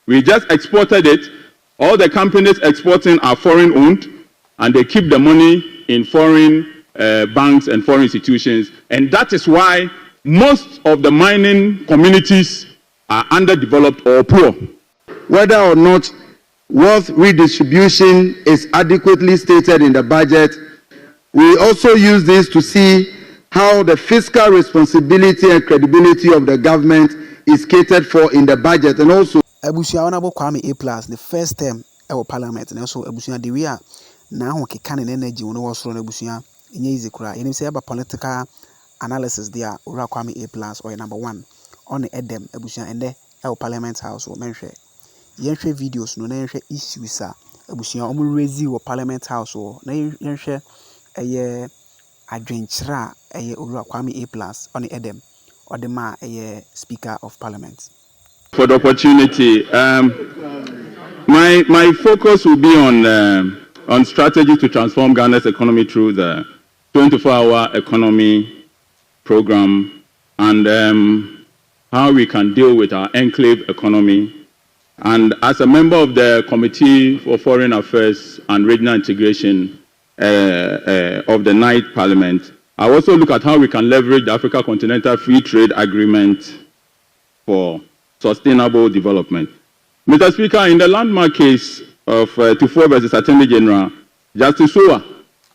We just exported it. All the companies exporting are foreign owned, and they keep the money in foreign banks and foreign institutions. And that is why most of the mining communities are underdeveloped or poor. Whether or not wealth redistribution is adequately stated in the budget, we also use this to see how the fiscal responsibility and credibility of the government is catered for in the budget. And also Abusia Honorable Kwame A+, the first term our parliament, and also Abusia de Wia now can energy when was from Abusia in easy cry. You say about political analysis there, Ura Kwame A+ or number 1 on the Edem Abusia and the our parliament house or mention. Yenhwe videos no na yenhwe issues a Abusia omu raise or parliament house or na yenhwe eye adwenkyera eye Ura Kwame A+ on the Edem or the ma Speaker of Parliament. For the opportunity, my focus will be on strategy to transform Ghana's economy through the 24-hour economy program and how we can deal with our enclave economy. And as a member of the Committee for Foreign Affairs and Regional Integration of the Ninth Parliament, I also look at how we can leverage the Africa Continental Free Trade Agreement for sustainable development. Mr. Speaker, in the landmark case of Tufor versus Attorney General, Justice Sowa,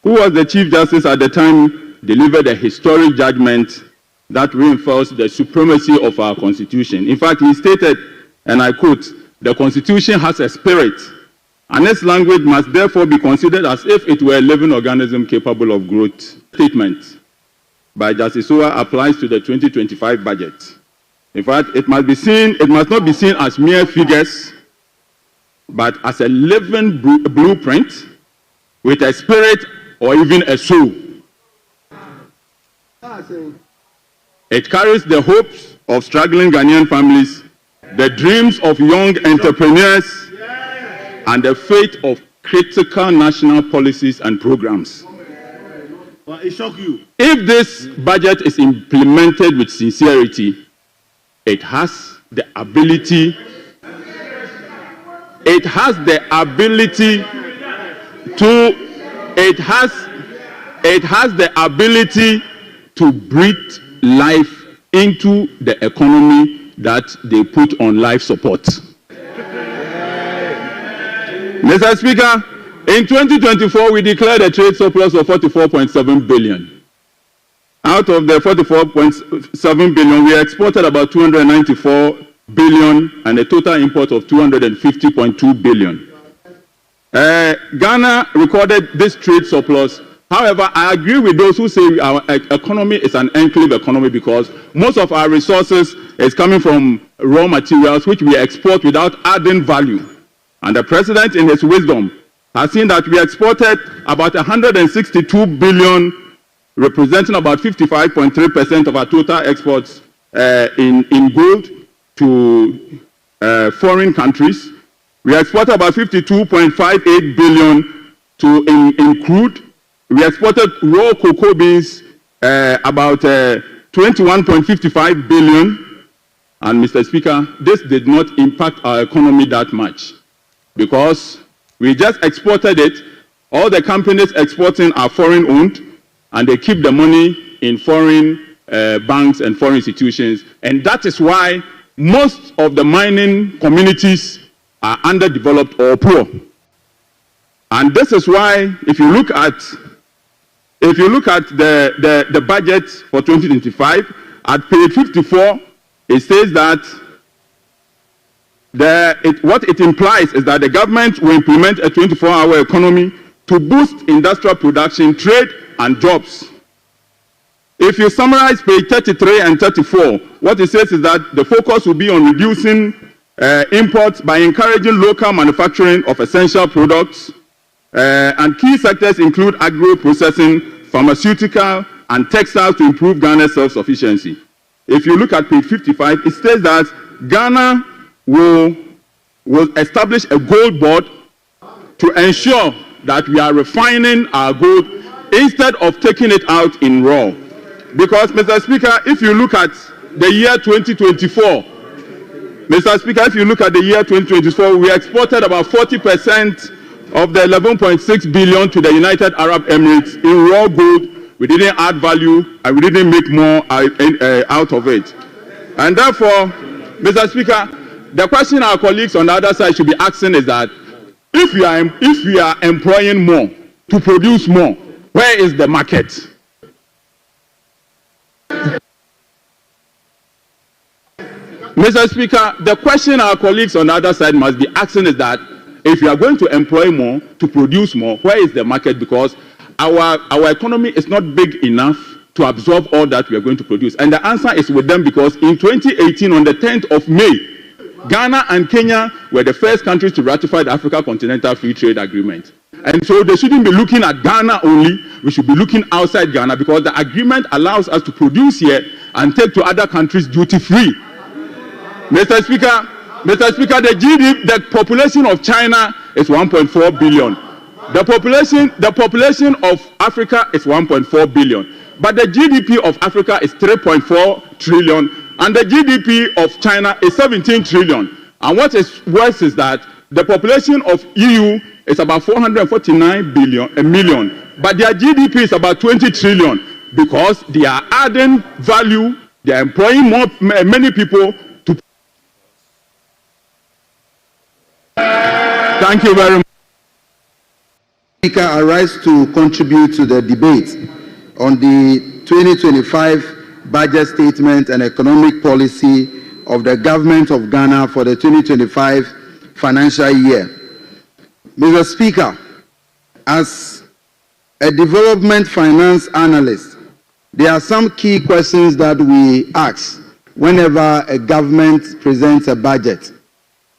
who was the Chief Justice at the time, delivered a historic judgment that reinforced the supremacy of our Constitution. In fact, he stated, and I quote, "The Constitution has a spirit, and its language must therefore be considered as if it were a living organism capable of growth." Statement by Justice Sowa applies to the 2025 budget. In fact, it must not be seen as mere figures, but as a living blueprint with a spirit or even a soul. It carries the hopes of struggling Ghanaian families, the dreams of young entrepreneurs, and the fate of critical national policies and programs. If this budget is implemented with sincerity, it has the ability to breathe life into the economy that they put on life support. Mr. Speaker, in 2024, we declared a trade surplus of 44.7 billion. Out of the 44.7 billion, we exported about 294 billion and a total import of 250.2 billion. Ghana recorded this trade surplus. However, I agree with those who say our economy is an enclave economy because most of our resources is coming from raw materials which we export without adding value. And the President, in his wisdom, has seen that we exported about 162 billion, representing about 55.3% of our total exports in gold to foreign countries. We exported about 52.58 billion in crude. We exported raw cocoa beans about 21.55 billion. And Mr. Speaker, this did not impact our economy that much because we just exported it. All the companies exporting are foreign owned, and they keep the money in foreign banks and foreign institutions. And that is why most of the mining communities are underdeveloped or poor. And this is why, if you look at the budget for 2025, at page 54, it says that what it implies is that the government will implement a 24-hour economy to boost industrial production, trade, and jobs. If you summarize page 33 and 34, what it says is that the focus will be on reducing imports by encouraging local manufacturing of essential products, and key sectors include agro-processing, pharmaceutical, and textiles to improve Ghana's self-sufficiency. If you look at page 55, it says that Ghana will establish a gold board to ensure that we are refining our gold instead of taking it out in raw. Because, Mr. Speaker, if you look at the year 2024, Mr. Speaker, if you look at the year 2024, we exported about 40% of the 11.6 billion to the United Arab Emirates in raw gold. We didn't add value and we didn't make more out of it. And therefore, Mr. Speaker, the question our colleagues on the other side should be asking is that if we are employing more to produce more, where is the market? Mr. Speaker, the question our colleagues on the other side must be asking is that if you are going to employ more to produce more, where is the market? Because our economy is not big enough to absorb all that we are going to produce. And the answer is with them, because in 2018, on the 10th of May, Ghana and Kenya were the first countries to ratify the Africa Continental Free Trade Agreement. And so they shouldn't be looking at Ghana only, we should be looking outside Ghana, because the agreement allows us to produce here and take to other countries duty-free. Mr. Speaker, the population of China is 1.4 billion. The population of Africa is 1.4 billion. But the GDP of Africa is 3.4 trillion, and the GDP of China is 17 trillion. And what is worse is that the population of EU is about 449 million, but their GDP is about 20 trillion, because they are adding value, they are employing many people to. Thank you very much. Speaker, I rise to contribute to the debate on the 2025 budget statement and economic policy of the government of Ghana for the 2025 financial year. Mr. Speaker, as a development finance analyst, there are some key questions that we ask whenever a government presents a budget.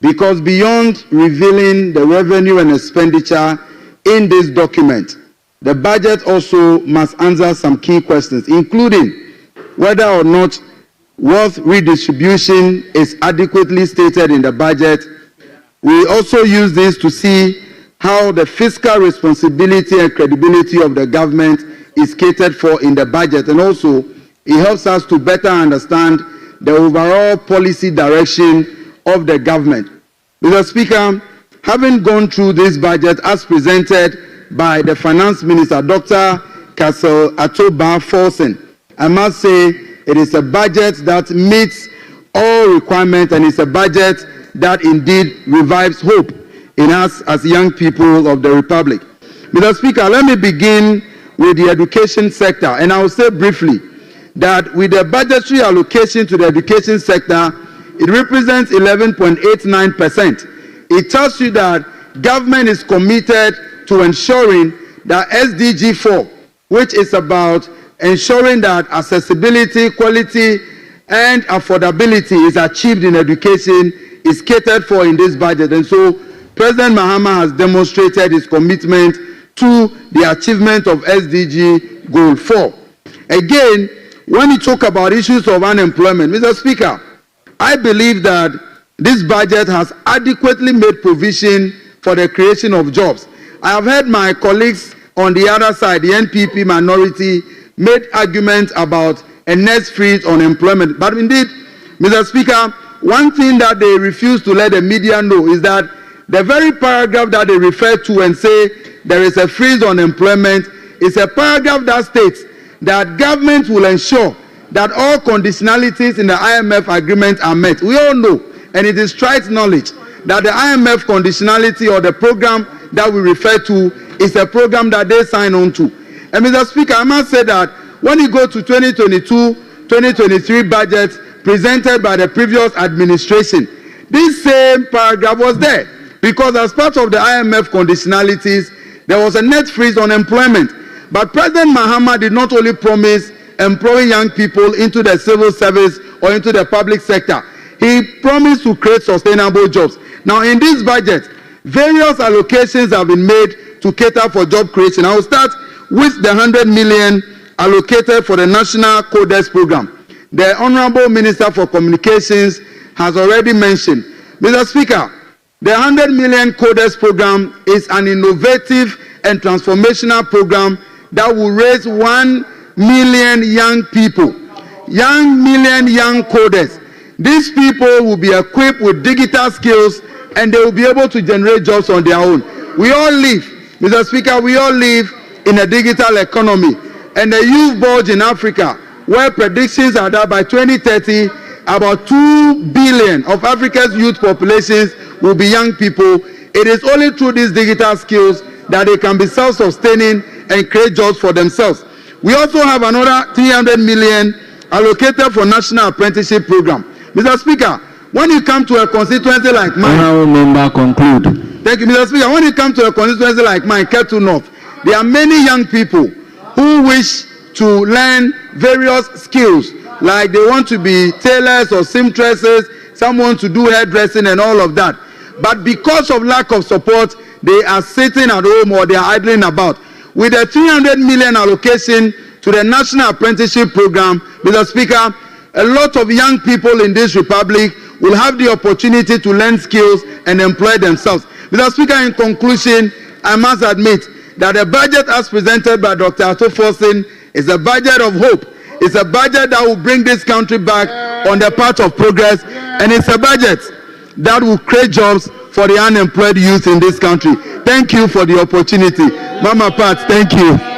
Because beyond revealing the revenue and expenditure in this document, the budget also must answer some key questions, including whether or not wealth redistribution is adequately stated in the budget. We also use this to see how the fiscal responsibility and credibility of the government is catered for in the budget, and also it helps us to better understand the overall policy direction of the government. Mr. Speaker, having gone through this budget as presented by the Finance Minister, Dr. Ato Forson, I must say it is a budget that meets all requirements, and it's a budget that indeed revives hope in us as young people of the Republic. Mr. Speaker, let me begin with the education sector, and I will say briefly that with the budgetary allocation to the education sector, it represents 11.89%. It tells you that government is committed to ensuring that SDG 4, which is about ensuring that accessibility, quality, and affordability is achieved in education, is catered for in this budget. And so President Mahama has demonstrated his commitment to the achievement of SDG Goal 4. Again, when you talk about issues of unemployment, Mr. Speaker, I believe that this budget has adequately made provision for the creation of jobs. I have heard my colleagues on the other side, the NPP minority, made arguments about a net freeze on employment. But indeed, Mr. Speaker, one thing that they refuse to let the media know is that the very paragraph that they refer to and say there is a freeze on employment is a paragraph that states that government will ensure that all conditionalities in the IMF agreement are met. We all know, and it is trite knowledge, that the IMF conditionality or the program that we refer to is a program that they sign on to. And Mr. Speaker, I must say that when you go to 2022-2023 budgets presented by the previous administration, this same paragraph was there, because as part of the IMF conditionalities, there was a net freeze on employment. But President Mahama did not only promise employing young people into the civil service or into the public sector, he promised to create sustainable jobs. Now in this budget, various allocations have been made to cater for job creation. I will start with the 100 million allocated for the National Codex Program. The Honorable Minister for Communications has already mentioned. Mr. Speaker, the 100 million Codex Program is an innovative and transformational program that will raise 1 million young people, young coders. These people will be equipped with digital skills and they will be able to generate jobs on their own. We all live, Mr. Speaker, we all live in a digital economy, and the youth bulge in Africa, where predictions are that by 2030, about 2 billion of Africa's youth populations will be young people. It is only through these digital skills that they can be self-sustaining and create jobs for themselves. We also have another 300 million allocated for National Apprenticeship Program. Mr. Speaker, when you come to a constituency like mine, conclude. Thank you, Mr. Speaker. When you come to a constituency like mine, Getrude North, there are many young people who wish to learn various skills, like they want to be tailors or seamstresses, some want to do hairdressing and all of that. But because of lack of support, they are sitting at home or they are idling about. With a 300 million allocation to the National Apprenticeship Program, Mr. Speaker, a lot of young people in this republic will have the opportunity to learn skills and employ themselves. Mr. Speaker, in conclusion, I must admit that the budget as presented by Dr. Ato Forson is a budget of hope. It's a budget that will bring this country back on the path of progress, and it's a budget that will create jobs for the unemployed youth in this country. Thank you for the opportunity. Mama Pat, thank you.